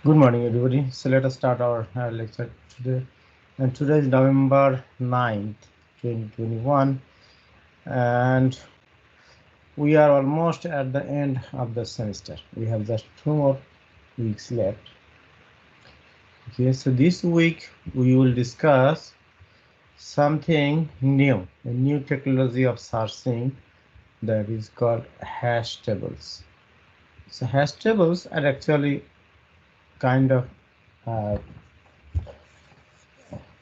Good morning, everybody. So let us start our lecture today. And today is November 9th, 2021. And we are almost at the end of the semester. We have just 2 more weeks left. Okay, so this week we will discuss something new, a new technology of searching that is called hash tables. So hash tables are actually kind of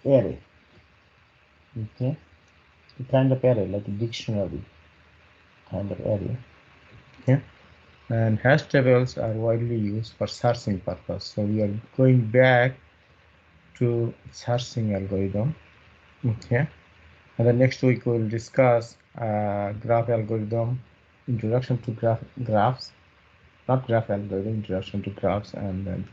array. Okay, a kind of array like a dictionary kind of array. Okay, and hash tables are widely used for searching purpose. So we are going back to searching algorithm. Okay, and the next week we will discuss graph algorithm, introduction to graphs, not graph algorithm, introduction to graphs, and then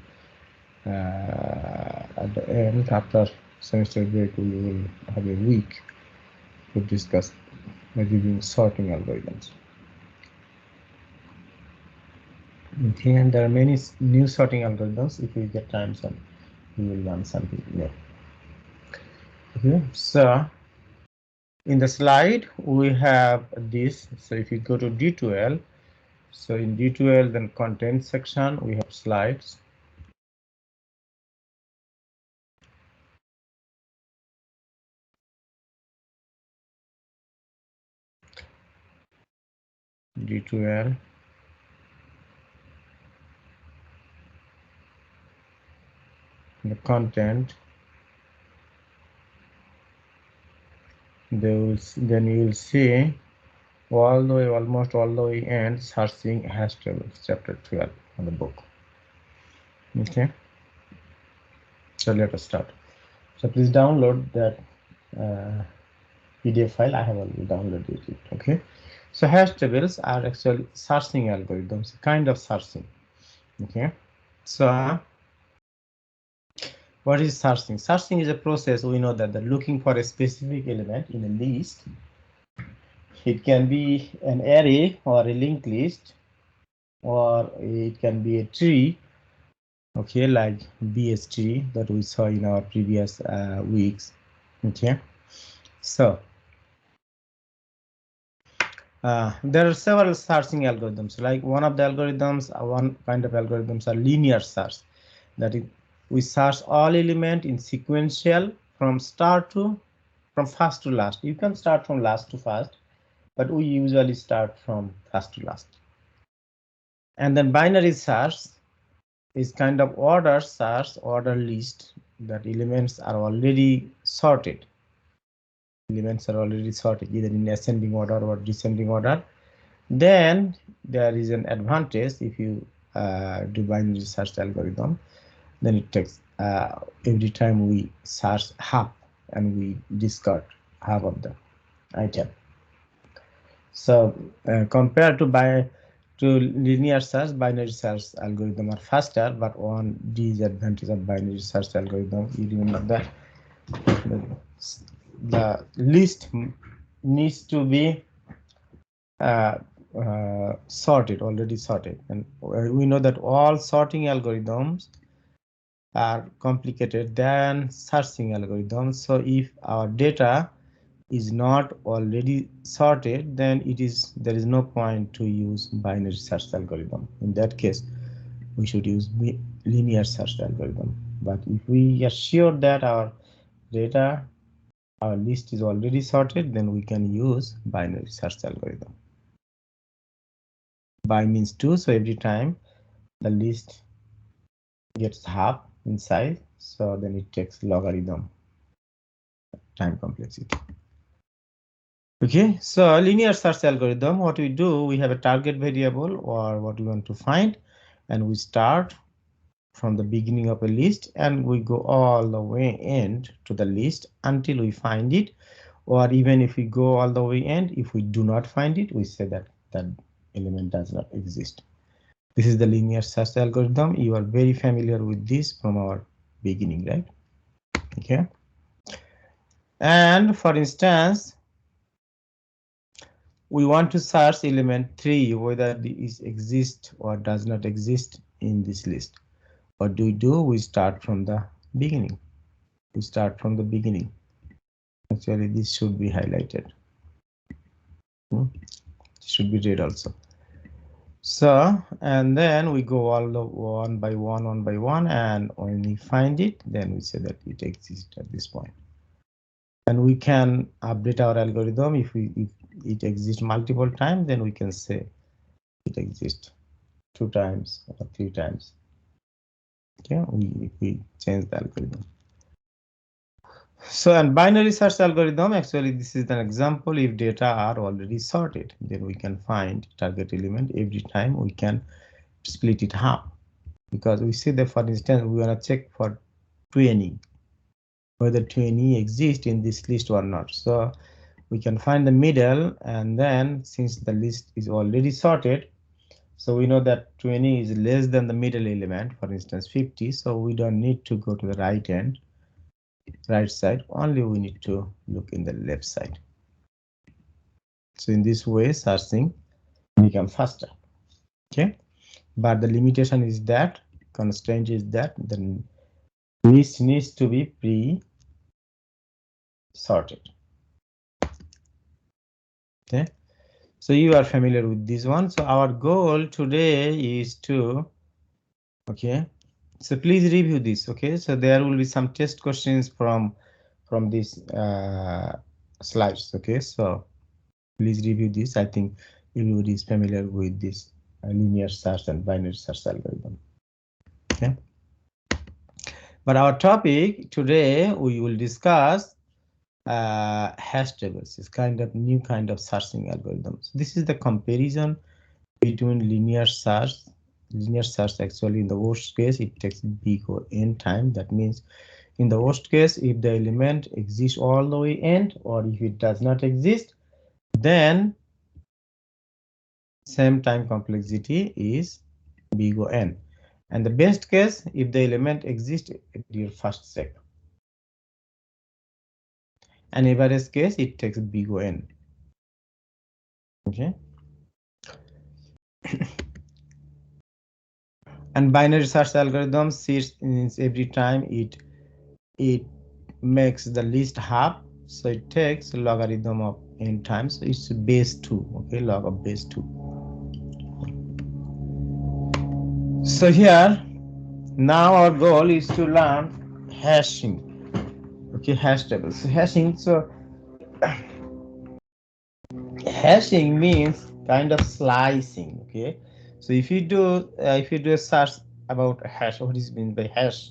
at the end, after semester break, we will have a week to discuss reviewing sorting algorithms. Okay, and there are many new sorting algorithms. If we get time, some we will learn something new. Okay, so in the slide we have this. So if you go to D2L, so in D2L, then content section, we have slides. D2L. The content. Then you will see all the way, almost all the way end, searching hash tables, chapter 12 on the book. Okay, so let us start. So please download that PDF file. I have already downloaded it. Okay, so hash tables are actually searching algorithms, kind of searching. Okay, so what is searching? Searching is a process. We know that looking for a specific element in a list. It can be an array or a linked list, or it can be a tree. Okay, like BST that we saw in our previous weeks. Okay, so there are several searching algorithms. Like one of the algorithms, one kind of algorithms are linear search. That is, we search all element in sequential from first to last. You can start from last to first, but we usually start from first to last. And then binary search is kind of order search, order list, that elements are already sorted. Elements are already sorted either in ascending order or descending order. Then there is an advantage if you do binary search algorithm. Then it takes every time we search half and we discard half of the item. So compared to linear search, binary search algorithm are faster, but one disadvantage of binary search algorithm, you remember that the list needs to be already sorted, and we know that all sorting algorithms are complicated than searching algorithms. So if our data is not already sorted, then there is no point to use binary search algorithm. In that case, we should use linear search algorithm. But if we are sure that our list is already sorted, then we can use binary search algorithm. By means 2, so every time the list gets half in size, so then it takes logarithm time complexity. Okay, so linear search algorithm, what we do, we have a target variable or what we want to find, and we start from the beginning of a list and we go all the way end to the list until we find it, or even if we go all the way end, if we do not find it, we say that that element does not exist. This is the linear search algorithm. You are very familiar with this from our beginning, right? Okay. And for instance, we want to search element 3, whether this exists or does not exist in this list. What do? We start from the beginning. We start from the beginning. Actually, this should be highlighted. Should be read also. So, and then we go all the one by one, and when we find it, then we say that it exists at this point. And we can update our algorithm if it exists multiple times, then we can say it exists 2 times or 3 times. Okay, we change the algorithm. So, and binary search algorithm, actually this is an example. If data are already sorted, then we can find target element every time. We can split it half, because we see that, for instance, we want to check for 20, whether 20 exists in this list or not. So we can find the middle, and then since the list is already sorted, so we know that 20 is less than the middle element, for instance 50, so we don't need to go to the right side, only we need to look in the left side. So in this way, searching become faster. Okay, but the limitation is that, constraint is that the list needs to be pre-sorted. Okay, so you are familiar with this one. So our goal today is to, okay, so please review this. Okay, so there will be some test questions from these slides. Okay, so please review this. I think everybody is familiar with this linear search and binary search algorithm. Okay, but our topic today, we will discuss hash tables. It's kind of new kind of searching algorithms. This is the comparison between linear search. Linear search, actually, in the worst case, it takes big or n time. That means in the worst case, if the element exists all the way end, or if it does not exist, then same time complexity is big O n. And the best case, if the element exists at your first step. And average case, it takes big O n. Okay. And binary search algorithm sees every time it makes the list half, so it takes logarithm of n times. So it's base 2. Okay, log of base 2. So here, now our goal is to learn hashing. Okay, hash tables. So hashing, so hashing means kind of slicing. Okay, so if you do a search about a hash, what is meant by hash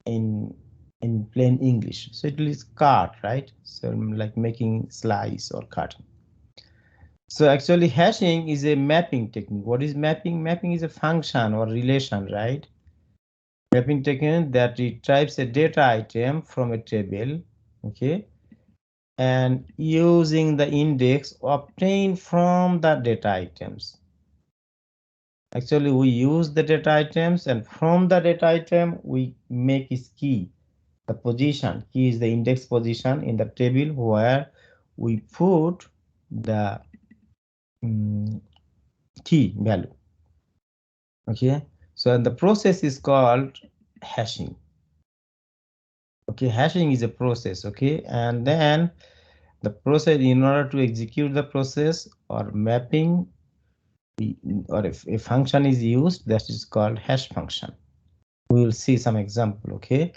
in plain English? So it is cut, right? So like making slice or cutting. So actually hashing is a mapping technique. What is mapping? Mapping is a function or relation, right? Mapping technique that retrieves a data item from a table, okay, and using the index obtained from the data items. Actually, we use the data items, and from the data item, we make its key. The position, key is the index position in the table where we put the key value. Okay, so the process is called hashing. Okay, hashing is a process. Okay, and then the process, in order to execute the process or mapping, or if a function is used, that is called hash function. We will see some example. Okay,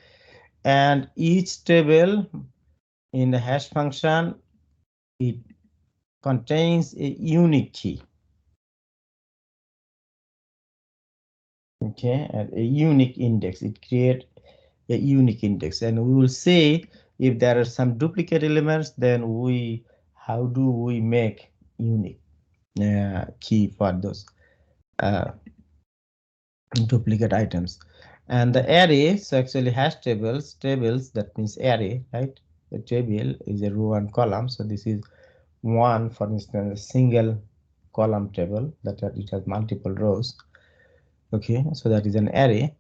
and each table in the hash function, it contains a unique key. Okay, and a unique index. It creates a unique index, and we will see if there are some duplicate elements, then how do we make unique key for those duplicate items. And the array, so actually hash tables, that means array, right? The table is a row and column, so this is one, for instance, a single column table that it has multiple rows. Okay, so that is an array.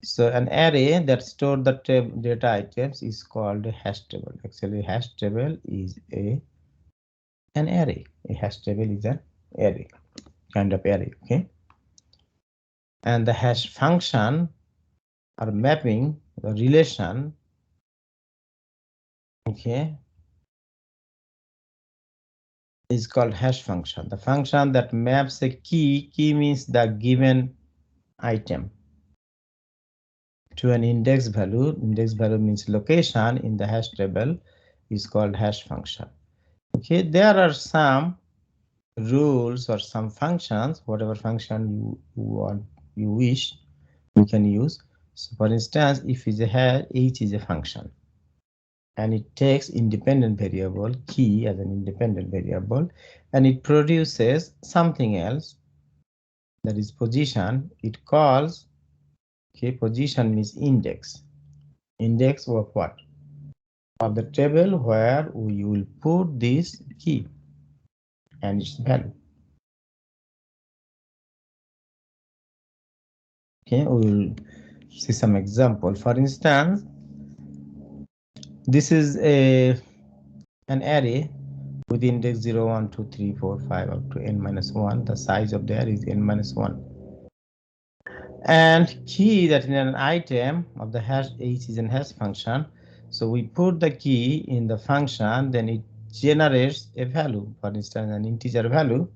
So an array that stores the data items is called a hash table. Actually, hash table is an array. A hash table is an array, kind of array. Okay, and the hash function or mapping the relation, okay, is called hash function. The function that maps a key means the given item, to an index value. Index value means location in the hash table, is called hash function. Okay, there are some rules or some functions, whatever function you wish, you can use. So for instance, if is a hash, each is a function, and it takes independent variable key as an independent variable, and it produces something else, that is position. It calls, okay, position means index. Index of what? Of the table where we will put this key and its value. Okay, we will see some example. For instance, this is an array with index 0, 1, 2, 3, 4, 5 up to n minus 1. The size of the array is n minus 1. And key, that is an item of the hash, h is an hash function. So we put the key in the function, then it generates a value, for instance, an integer value.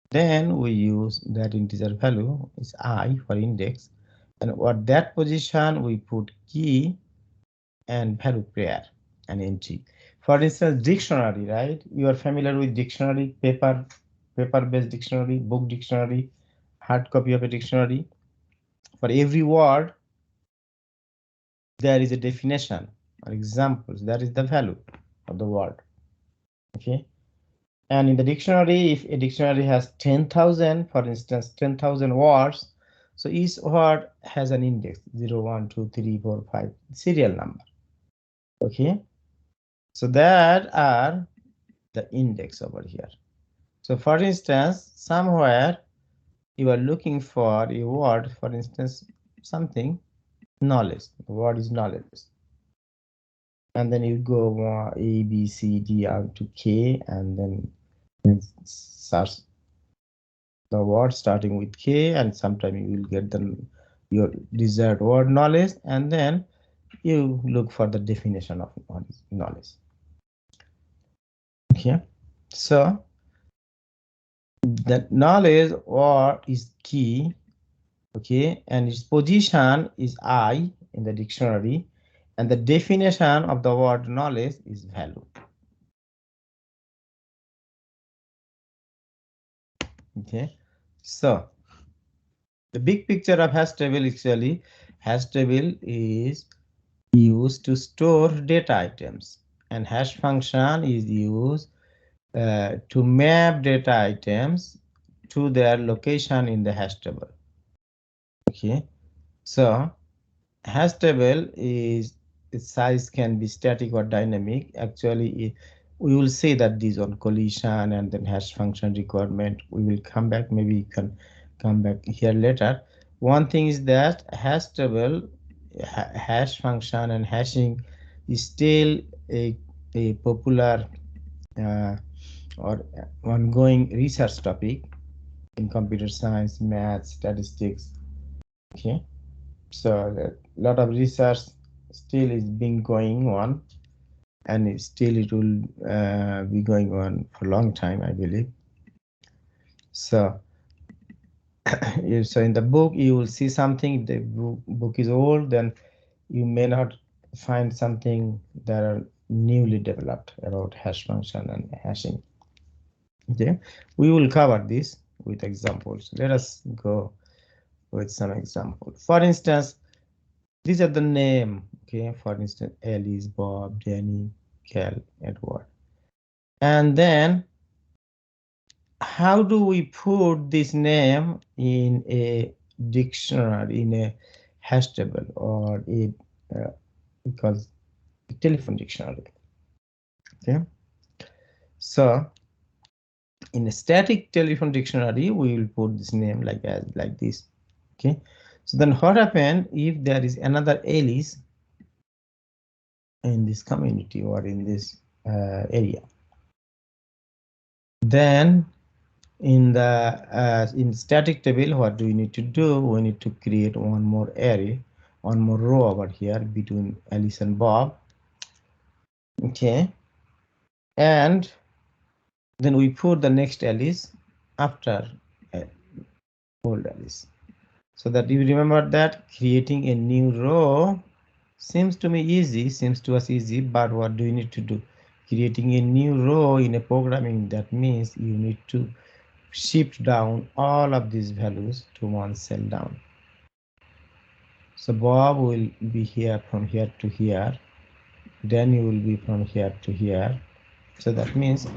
Then we use that integer value is I for index, and at that position we put key and value pair and entry. For instance, dictionary, right? You are familiar with dictionary, paper-based dictionary, book dictionary, hard copy of a dictionary. For every word, there is a definition or examples. That is the value of the word. Okay. And in the dictionary, if a dictionary has 10,000, for instance, 10,000 words, so each word has an index 0, 1, 2, 3, 4, 5 serial number. Okay. So that are the index over here. So for instance, somewhere you are looking for a word, for instance, something knowledge. The word is knowledge. And then you go A, B, C, D, up to K, and then search the word starting with K, and sometime you will get your desired word knowledge, and then you look for the definition of what is knowledge. Okay, so the knowledge word is key, okay, and its position is I in the dictionary, and the definition of the word knowledge is value. Okay, so the big picture of hash table, actually, hash table is used to store data items, and hash function is used to map data items to their location in the hash table. Okay, so hash table is, its size can be static or dynamic. Actually, we will say that these on collision and then hash function requirement. We will come back. Maybe you can come back here later. One thing is that hash table, hash function and hashing is still a popular or ongoing research topic in computer science, math, statistics. Okay, so a lot of research still is being going on, and still it will be going on for a long time, I believe. So, so in the book you will see something. If the book is old, then you may not find something that are newly developed about hash function and hashing. Okay, we will cover this with examples. Let us go with some example. For instance, these are the name. Okay, for instance, Alice, Bob, Danny, Cal, Edward. And then how do we put this name in a dictionary, in a hash table, or a because a telephone dictionary? Okay, so in a static telephone dictionary, we will put this name like this. Okay, so then what happens if there is another Alice in this community or in this area? Then in the in static table, what do we need to do? We need to create one more array one more row over here between Alice and Bob. Okay, and then we put the next Alice after old Alice. So that you remember that creating a new row seems to me easy, seems to us easy, but what do you need to do? Creating a new row in a programming, that means you need to shift down all of these values to one cell down. So Bob will be here from here to here, then you will be from here to here. So that means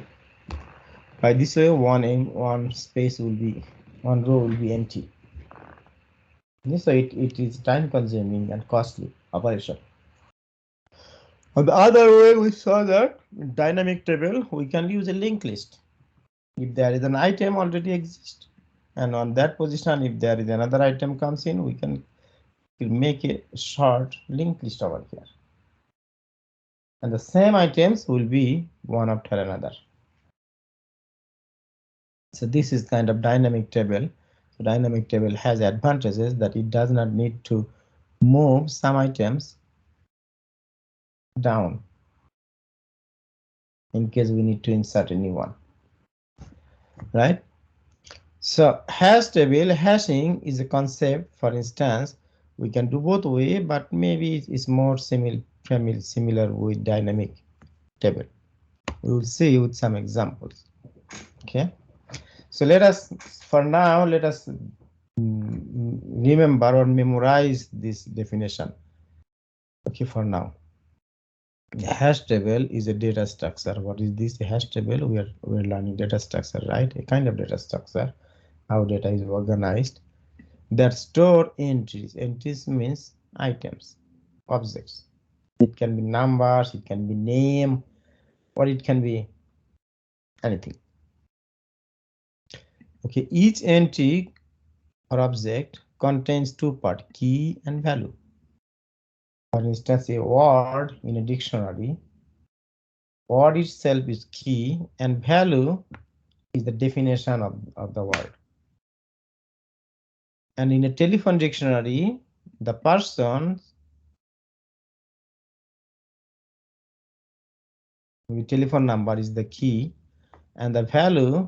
by this way one space will be, one row will be empty. So it is time consuming and costly operation. On the other way, we saw that in dynamic table we can use a linked list. If there is an item already exists, and on that position if there is another item comes in, we can make a short linked list over here. And the same items will be one after another. So this is kind of dynamic table. So dynamic table has advantages that it does not need to move some items down in case we need to insert a new one, right? So hash table hashing is a concept. For instance, we can do both way, but maybe it's more similar with dynamic table. We will see with some examples. Okay, so let us, for now, let us remember or memorize this definition. Okay, for now, the hash table is a data structure. What is this? A hash table? We're learning data structure, right? A kind of data structure, how data is organized, that store entries. Entries means items, objects. It can be numbers, it can be name, or it can be anything. Okay, each entry or object contains two parts, key and value. For instance, a word in a dictionary, word itself is key and value is the definition of the word. And in a telephone dictionary, the person with telephone number is the key and the value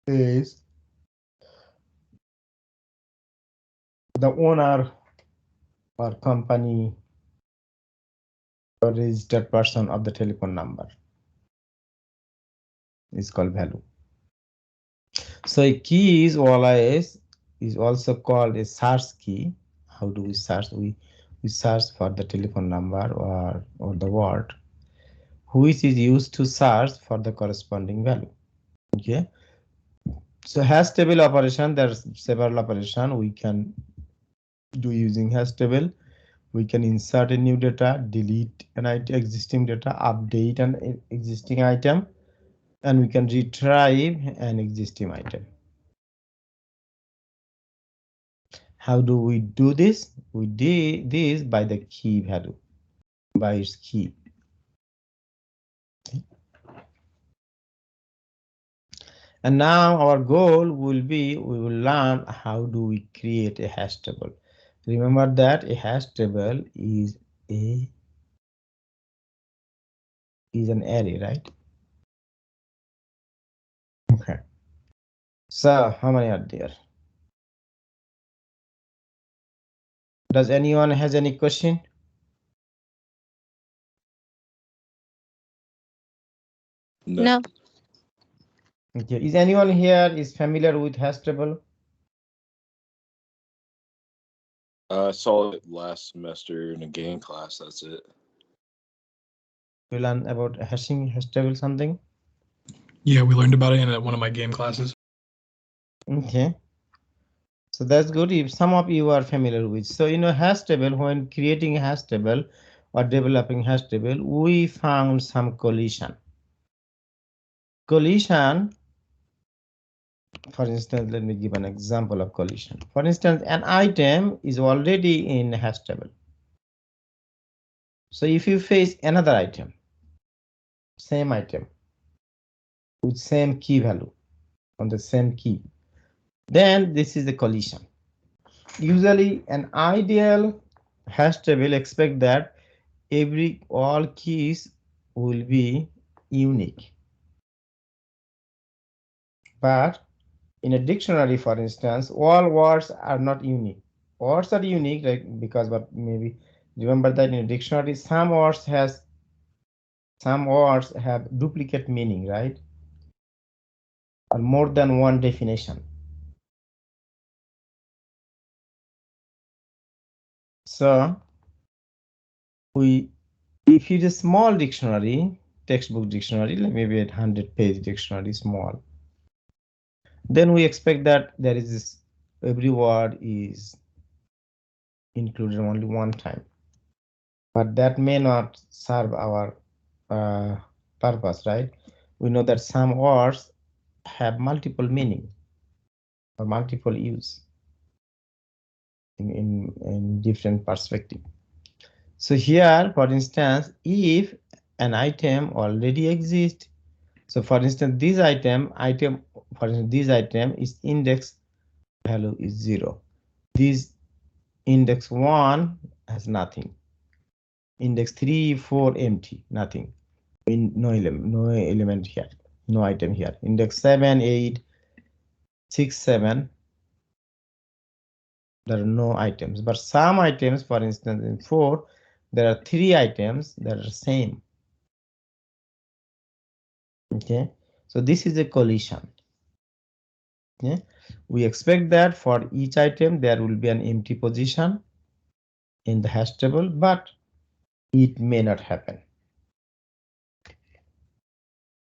is the owner or company or registered person of the telephone number is called value. So a key is always is also called a search key. How do we search? We search for the telephone number or the word which is used to search for the corresponding value. Okay. So hash table operation, there's several operations we can do using hash table. We can insert a new data, delete an existing data, update an existing item, and we can retrieve an existing item. How do we do this? We do this by the key value, by its key. And now our goal will be, we will learn how do we create a hash table. Remember that a hash table is an array, right? Okay. So how many are there? Does anyone has any question? No. Okay. Is anyone here is familiar with hash table? I saw it last semester in a game class. That's it. You learn about hashing hash table something? Yeah, we learned about it in one of my game classes. Okay. So that's good if some of you are familiar with. So in a hash table, when creating a hash table or developing hash table, we found some collision. Collision, for instance, let me give an example of collision. For instance, an item is already in a hash table. So if you face another item, same item with same key value on the same key, then this is the collision. Usually an ideal hash table expect that all keys will be unique. But in a dictionary, for instance, all words are not unique. Words are unique, like because, but maybe remember that in a dictionary, some words have duplicate meaning, right? Or more than one definition. So if it is a small dictionary, textbook dictionary, like maybe a 100-page dictionary, small, then we expect that there is this, every word is included only one time. But that may not serve our purpose, right? We know that some words have multiple meaning or multiple use in different perspective. So here, for instance, if an item already exists, so for instance, this item, for instance, this item is index value is 0. This index 1 has nothing. Index 3, 4 empty, nothing. No element here, no item here. Index 7, 8, 6, 7. There are no items, but some items, for instance, in 4, there are 3 items that are same. Okay, so this is a collision. Okay, we expect that for each item there will be an empty position in the hash table, but it may not happen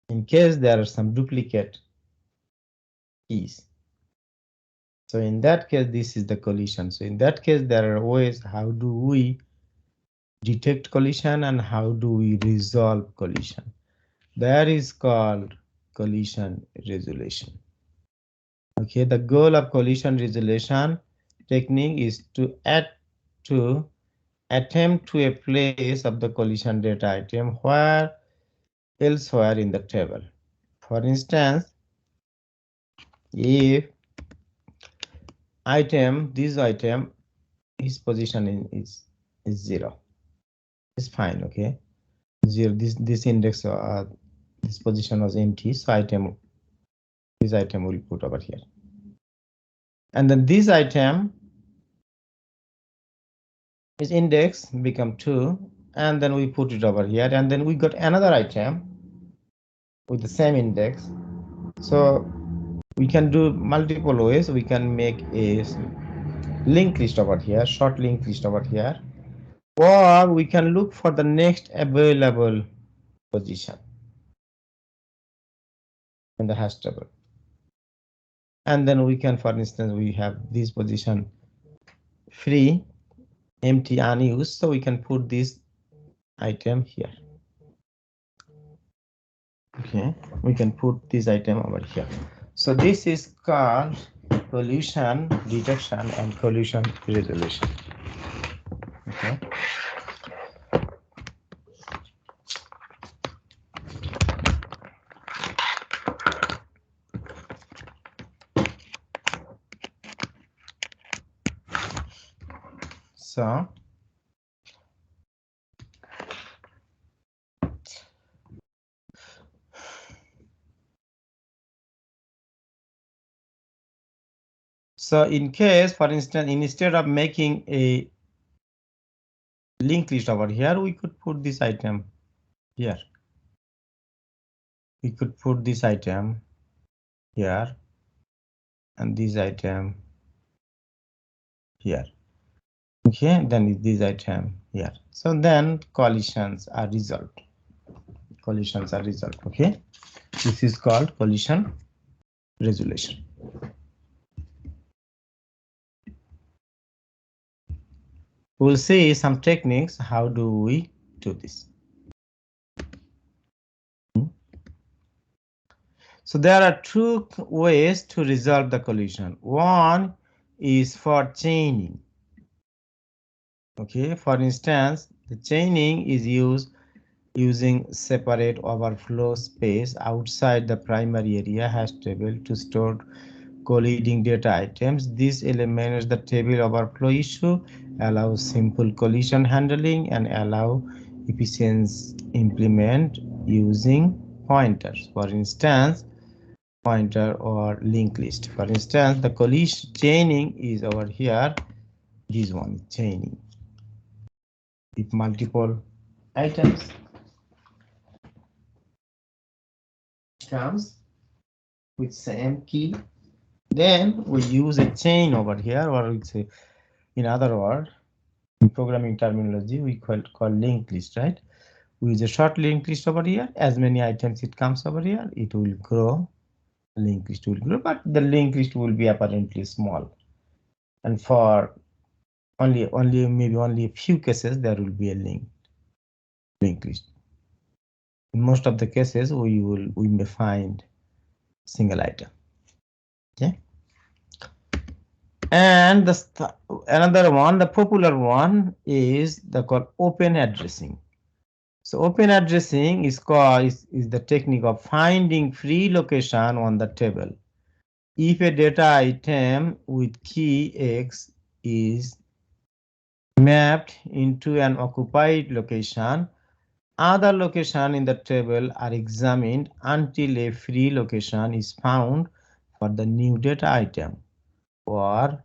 in case there are some duplicate keys. So in that case, this is the collision. So in that case, there are ways how do we detect collision and how do we resolve collision. That is called collision resolution. Okay, the goal of collision resolution technique is to attempt to a place of the collision data item where elsewhere in the table. For instance, if this item, his position is 0, it's fine. Okay, 0. This index, this position was empty, so this item will put over here, and then this item is index become 2, and then we put it over here, and then we got another item with the same index. So we can do multiple ways. We can make a linked list over here, short linked list over here, or we can look for the next available position in the hash table. And then we can, for instance, we have this position free, empty, unused, so we can put this item here. Okay, we can put this item over here. So this is called collision detection and collision resolution. Okay. So in case, for instance, instead of making a linked list over here, we could put this item here. We could put this item here and this item here. Okay, then this item here. So then collisions are resolved. Collisions are resolved. Okay, this is called collision resolution. We'll see some techniques. How do we do this? So there are 2 ways to resolve the collision. One is for chaining. Okay, for instance, the chaining is used using separate overflow space outside the primary area hash table to store colliding data items. This eliminates the table overflow issue, allows simple collision handling, and allow efficient implement using pointers. For instance, pointer or linked list. For instance, the collision chaining is over here. This one is chaining. If multiple items comes with same key, then we use a chain over here, or we say, in other words, in programming terminology, we call linked list, right? We use a short linked list over here. As many items it comes over here, it will grow. Linked list will grow, but the linked list will be apparently small. And for only a few cases, there will be a linked list. In most of the cases, we may find single item. Okay. And another one, the popular one, is called open addressing. So open addressing is the technique of finding free location on the table. If a data item with key X is mapped into an occupied location, other locations in the table are examined until a free location is found for the new data item. Or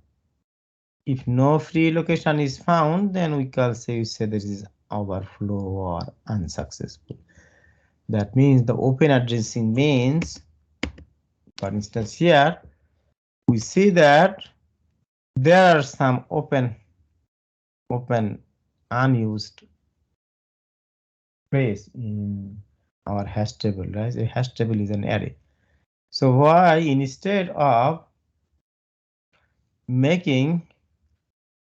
if no free location is found, then we can say there is overflow or unsuccessful. That means the open addressing means, for instance, here we see that there are some open unused space in our hash table, right? A hash table is an array. So why, instead of making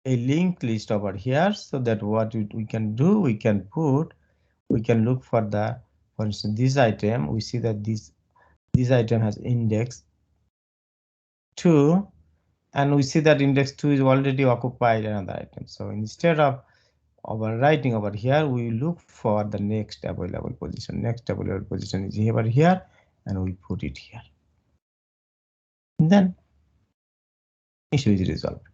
a linked list over here, so that what we can do, we can look for instance, this item. We see that this item has index 2, and we see that index 2 is already occupied another item. So instead of overwriting over here, we look for the next available position. Next available position is over here, and we put it here. And then issue is resolved.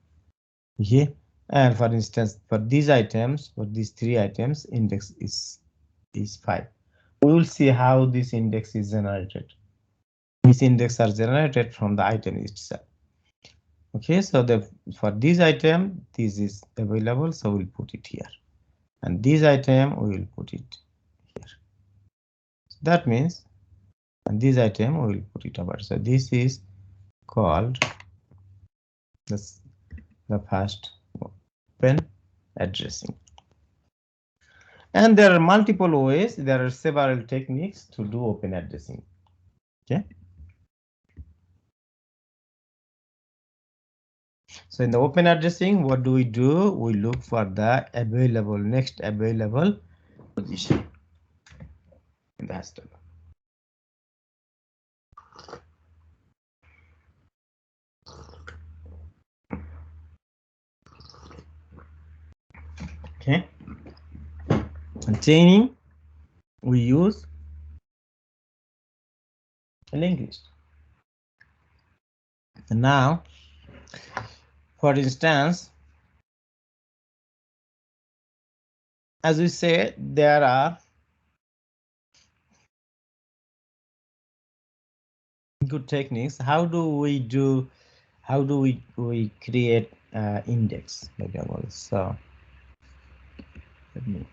Okay. And for instance, for these items, for these 3 items, index is 5. We will see how this index is generated. These indexes are generated from the item itself. Okay, so for this item, this is available, so we'll put it here. And this item, we will put it here. So that means, and this item, we will put it over. So this is called the first open addressing. And there are multiple ways, there are several techniques to do open addressing. Okay. So in the open addressing, what do? We look for the next available position in the hash table. Okay. And chaining, we use a linked list. And now, for instance, as we say, there are good techniques. How do we create index variables? So let me.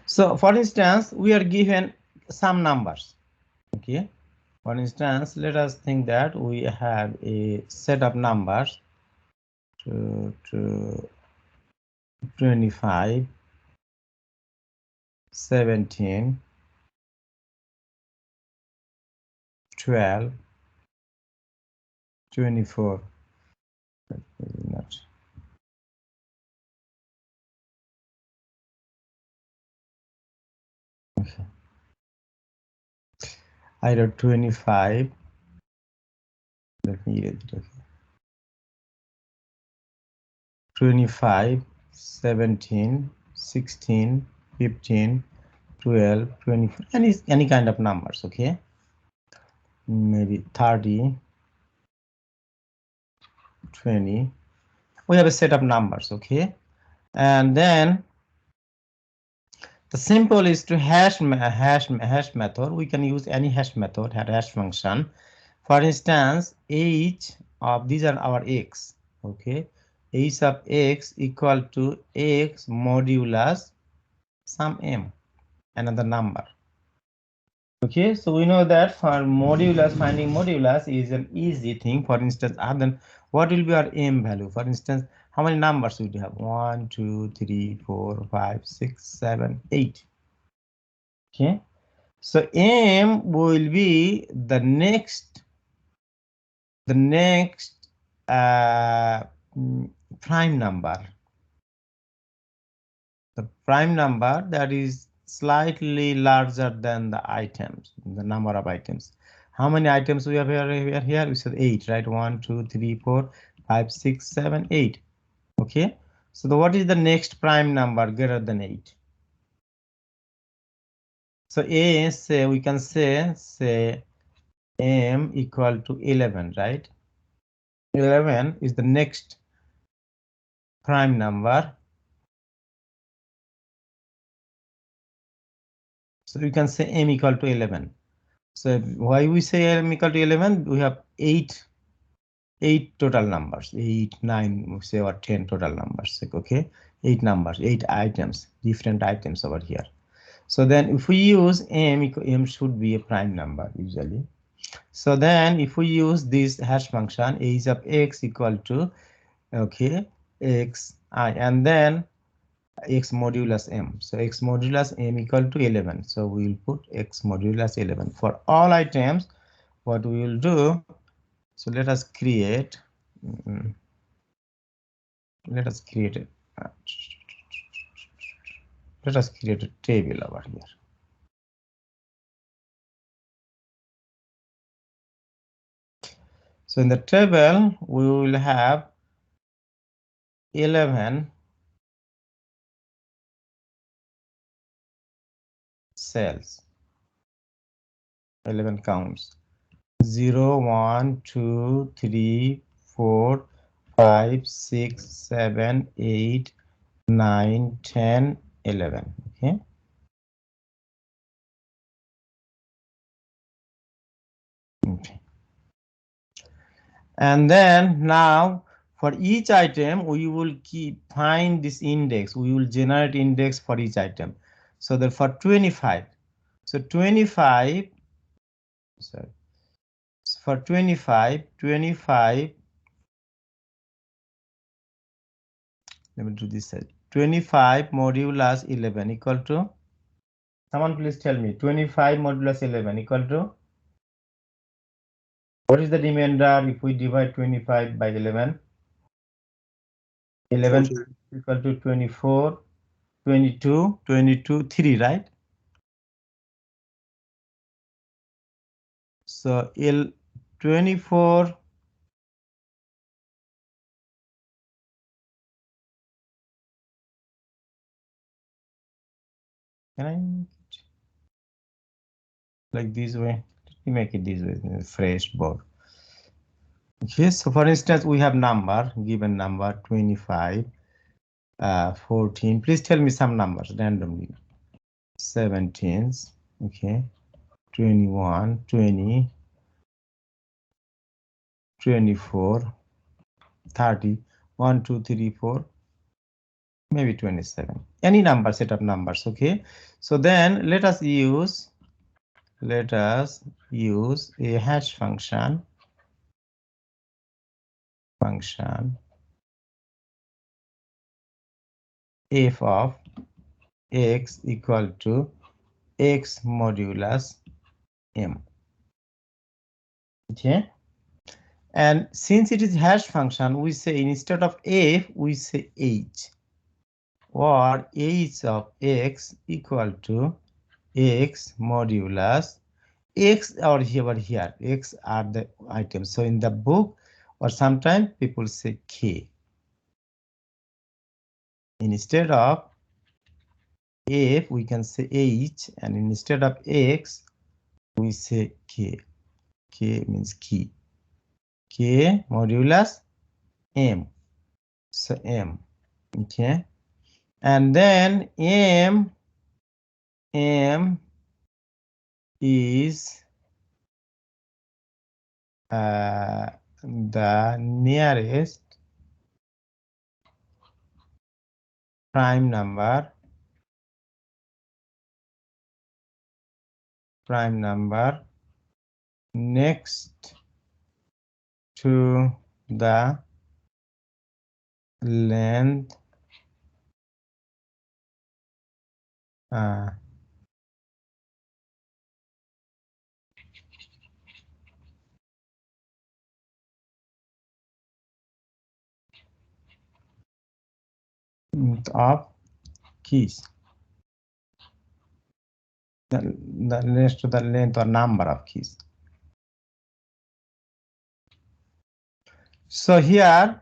So for instance, we are given some numbers. Okay. For instance, let us think that we have a set of numbers to 25, 17, 12, 24. Not either 25. Let me erase it. Okay. 25, 17, 16, 15, 12, 24, any kind of numbers, okay? Maybe 30, 20. We have a set of numbers, okay? And then the simple is to hash method. We can use any hash method, hash function. For instance, each of these are our x, okay? Each of x equal to x modulus some m, another number. Okay, so we know that for modulus, finding modulus is an easy thing. For instance, then what will be our m value? For instance, how many numbers would you have? 1, 2, 3, 4, 5, 6, 7, 8. Okay, so m will be the next prime number. The prime number that is slightly larger than the items, the number of items. How many items we have here? We said 8, right? 1, 2, 3, 4, 5, 6, 7, 8. Okay. So what is the next prime number greater than 8? So we can say m equal to 11, right? 11 is the next prime number. So you can say m equal to 11. So why we say m equal to 11? We have 8 total numbers, 8, 9, say, or 10 total numbers. Okay, 8 numbers, 8 items, different items over here. So then if we use m should be a prime number usually. So then if we use this hash function, a is of x equal to, okay, x I, and then x modulus m. So x modulus m equal to 11. So we will put x modulus 11 for all items. What we will do, so let us create let us create a table over here. So in the table we will have 11 cells, 11 counts, 0, 1, 2, 3, 4, 5, 6, 7, 8, 9, 10, 11. Okay. Okay. And then now for each item we will find this index. We will generate index for each item. So that for 25, so 25, sorry, for 25, let me do this side. 25 modulus 11 equal to, someone please tell me, 25 modulus 11 equal to, what is the remainder if we divide 25 by 11? 11 14. equal to 24, 22, 22, 3, right? So L24, can I make it like this way? Let me make it this way, fresh board. Okay, so for instance, we have given number 25, 14. Please tell me some numbers randomly. 17s, okay, 21, 20, 24, 30, 1, 2, 3, 4, maybe 27. Any number, set of numbers, okay? So then let us use a hash function f of x equal to x modulus m. Okay, and since it is hash function, we say instead of f we say h, or h of x equal to x modulus X or here, X are the items. So in the book, or sometimes people say K. Instead of F, we can say H, and instead of X, we say K. K means key. K modulus M. So M. Okay. And then M is the nearest prime number next to the length of keys. The next to the length or number of keys. So here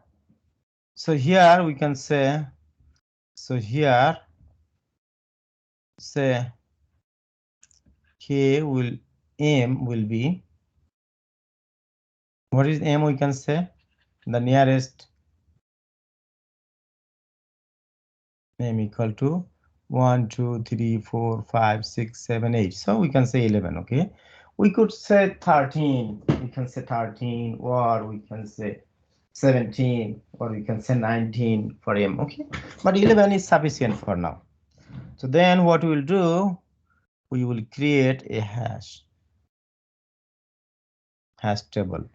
we can say, so here say K will, M will be, what is M? We can say the nearest M equal to 1, 2, 3, 4, 5, 6, 7, 8. So we can say 11. Okay, we could say 13. We can say 13, or we can say 17, or we can say 19 for M. Okay, but 11 is sufficient for now. So then what we will do, we will create a hash table.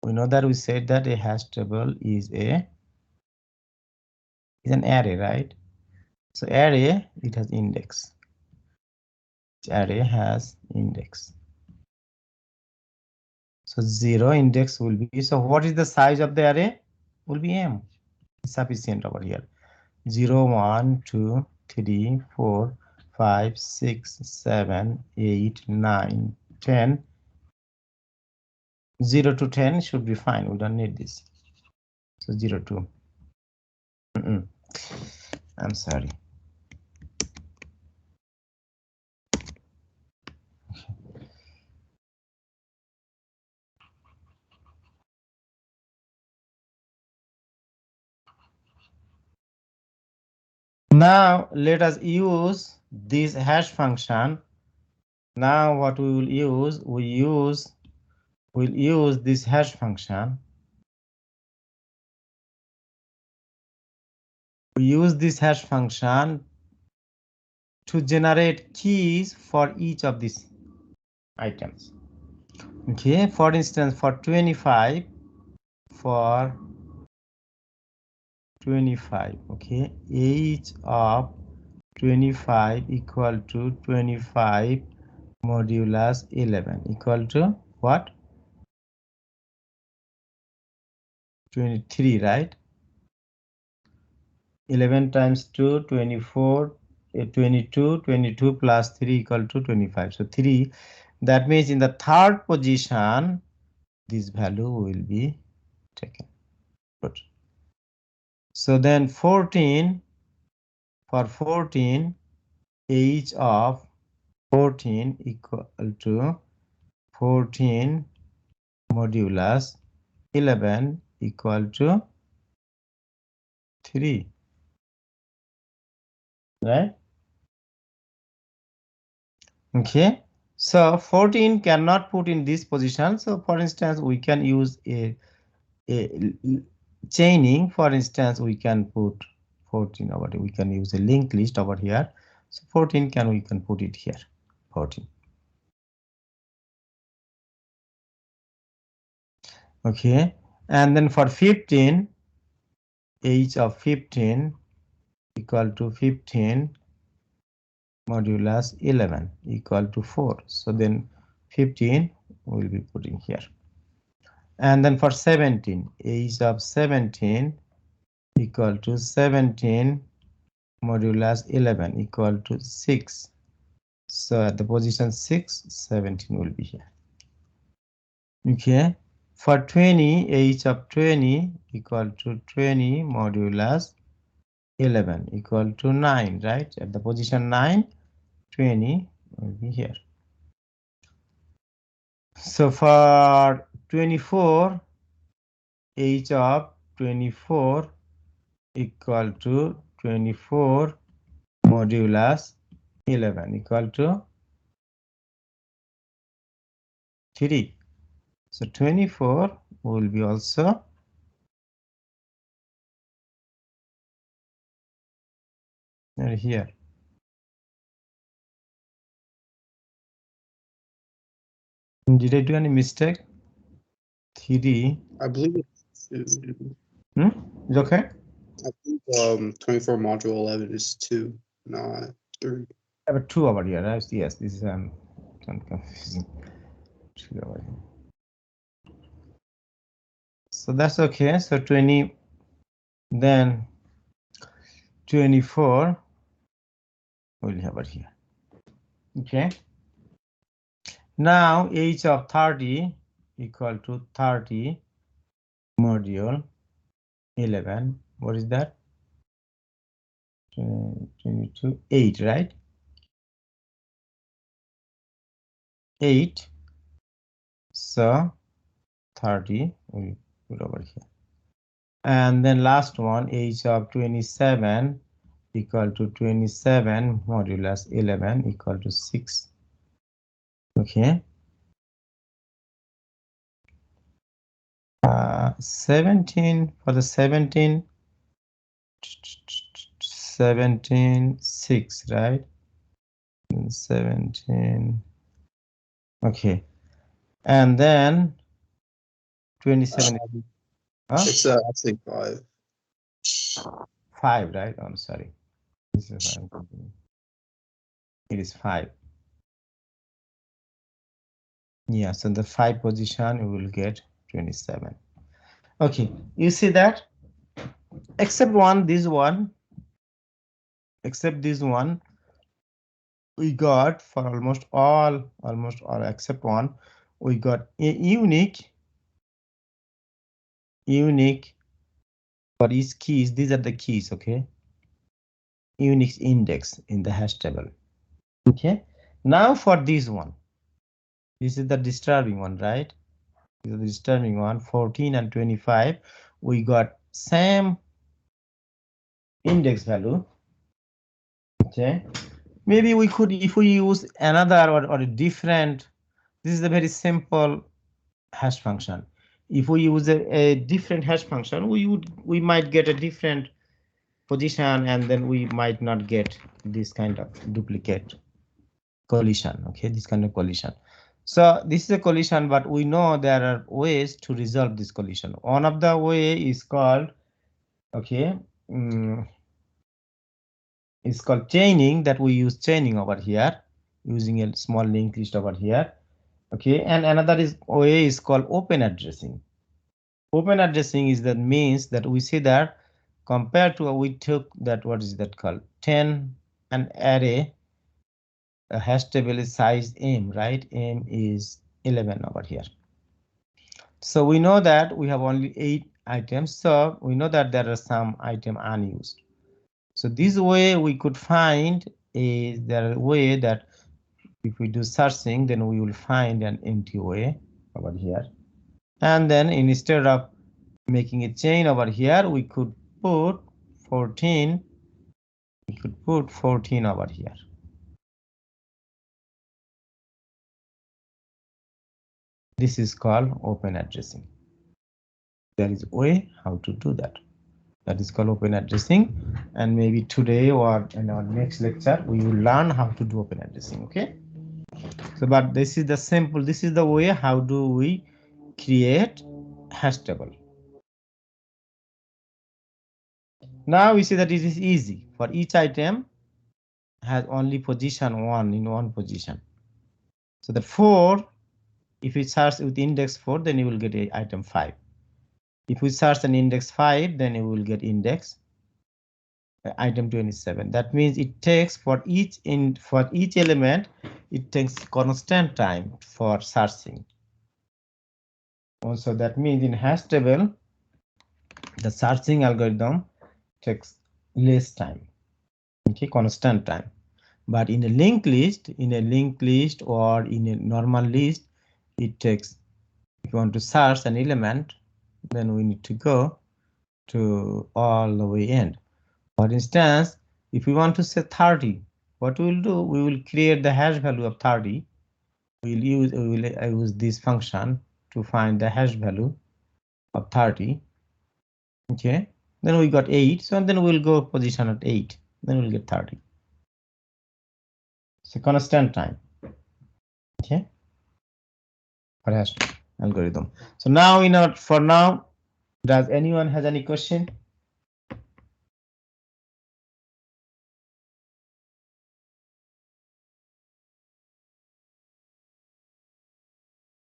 We know that we said that a hash table is an array, right? So array, it has index. Array has index. So 0 index will be, so what is the size of the array? Will be M. Sufficient over here. 0, 1, 2, 3, 4, 5, 6, 7, 8, 9, 10. 0 to 10 should be fine. We don't need this. So 0 to. I'm sorry. Now let us use this hash function. Now what we will use, we'll use this hash function. We use this hash function to generate keys for each of these items. Okay, for instance, for 25, okay, each of 25 equal to 25 modulus 11 equal to what? 23, right? 11 times 2, 24, 22, 22 plus 3 equal to 25. So 3, that means in the third position, this value will be taken. Good. So then 14, for 14, each of 14 equal to 14 modulus 11 equal to 3, right? Okay, so 14 cannot put in this position. So for instance, we can use a chaining. For instance, we can put 14 over here. We can use a linked list over here. So 14 we can put it here, 14. Okay, and then for 15, each of 15 equal to 15 modulus 11 equal to 4. So then 15 will be putting here. And then for 17, each of 17 equal to 17 modulus 11 equal to 6. So at the position 6, 17 will be here. Okay. For 20, h of 20 equal to 20 modulus 11 equal to 9, right? At the position 9, 20 will be here. So for 24, h of 24 equal to 24 modulus 11 equal to 3. So 24 will be also here. Did I do any mistake? 3. I believe it's 2. Is okay? I think 24 module 11 is 2, not 3. I have a 2 over here, right? Yes, this is confusing. 2 over here. So that's okay. So 20, then 24 we'll have it here. Okay. Now h of 30 equal to 30 module 11. What is that? 22, 8, right? 8. So 30 we put over here. And then last one, h of 27 equal to 27 modulus 11 equal to 6. Okay. 17 for the 17, 6, right? 17. Okay. And then 27. It's I think 5. 5, right? I'm sorry. This is it is 5. Yeah, so the 5 position you will get 27. Okay, you see that? Except this one, we got for almost all except one, we got a unique for each keys. These are the keys, okay? Unique index in the hash table. Okay, now for this one, this is the disturbing one, right? This is the disturbing one, 14 and 25. We got same index value. Okay, maybe we could, if we use another or a different, this is a very simple hash function. If we use a different hash function, we might get a different position, and then we might not get this kind of duplicate collision. Okay, this kind of collision. So this is a collision, but we know there are ways to resolve this collision. One of the way is called, okay, it's called chaining, that we use chaining over here using a small linked list over here. Okay, and another way is called open addressing. Open addressing is that means that we see that compared to we took that, what is that called, 10 an array, a hash table is size m, right? M is 11 over here. So we know that we have only 8 items, so we know that there are some item unused. So this way we could find there a way that if we do searching, then we will find an empty way over here. And then instead of making a chain over here, we could put 14. We could put 14 over here. This is called open addressing. There is a way how to do that. That is called open addressing, and maybe today or in our next lecture we will learn how to do open addressing. Okay. So, but this is the simple. This is the way how do we create hash table. Now we see that it is easy. For each item has only position 1 in one position. So the 4, if we search with index 4, then you will get a item 5. If we search an index 5, then you will get index item 27. That means it takes for each element, it takes constant time for searching. Also, that means in hash table, the searching algorithm takes less time. Okay, constant time. But in a linked list, or in a normal list, it takes, if you want to search an element, then we need to go to all the way end. For instance, if we want to say 30, what we will do, we will create the hash value of 30. We will use this function to find the hash value of 30. Okay, then we got 8, so then we'll go position at 8, then we'll get 30. So constant time. Okay, for hash algorithm. So now for now, does anyone has any question?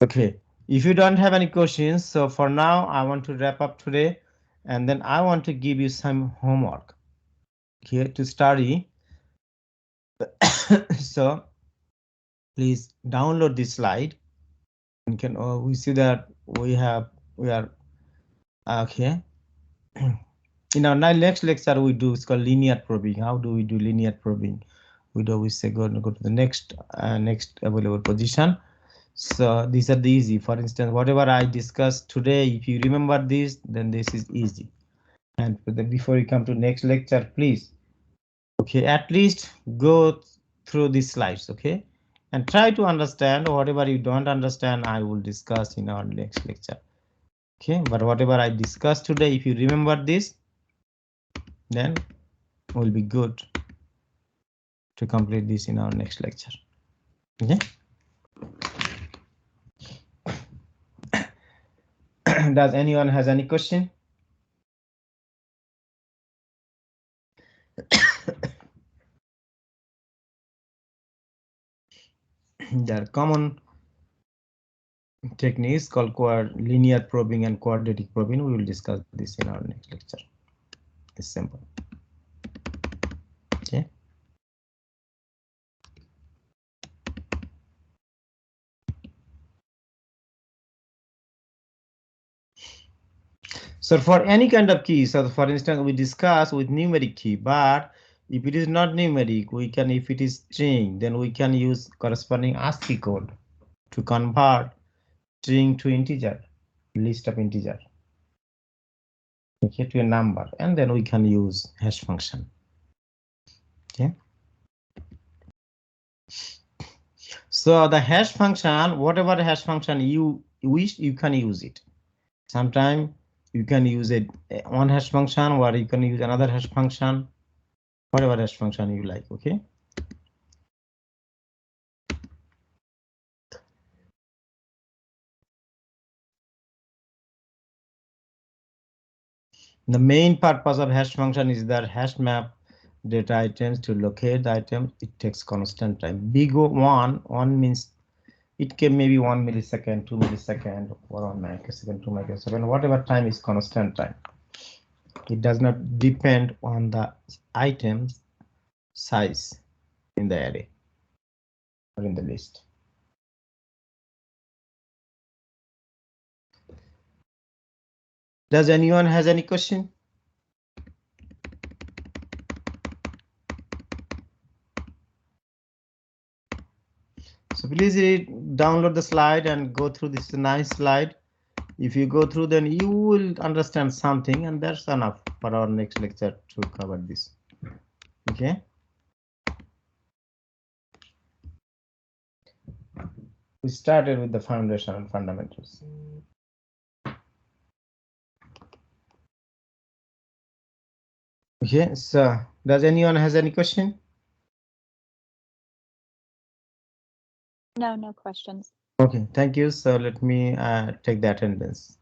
Okay, if you don't have any questions, so for now I want to wrap up today, and then I want to give you some homework here to study. So please download this slide. You can we see that we are okay. In our next lecture we do, it's called linear probing. How do we do linear probing? We say go to the next available position. So these are the easy. For instance, whatever I discussed today, if you remember this, then this is easy. And before you come to next lecture, please, okay, at least go through these slides, okay, and try to understand. Whatever you don't understand, I will discuss in our next lecture. Okay, but whatever I discussed today, if you remember this, then will be good to complete this in our next lecture. Okay. Does anyone has any question? There are common techniques called linear probing and quadratic probing. We will discuss this in our next lecture. It's simple. Okay. So for any kind of key, so for instance, we discuss with numeric key, but if it is not numeric, we can, if it is string, then we can use corresponding ASCII code to convert string to integer, list of integer, okay, to a number, and then we can use hash function. Okay. So the hash function, whatever hash function you wish, you can use it. Sometimes you can use it one hash function, or you can use another hash function, whatever hash function you like. Okay. The main purpose of hash function is that hash map data items to locate the item. It takes constant time. Big one means it can maybe 1 millisecond, 2 millisecond, or 1 microsecond, 2 microsecond, whatever time is constant time. It does not depend on the item's size in the array or in the list. Does anyone has any question? So please download the slide and go through this nice slide. If you go through, then you will understand something, and that's enough for our next lecture to cover this. Okay. We started with the foundation and fundamentals. Okay, so does anyone has any question? No questions. Okay, thank you. So let me take the attendance.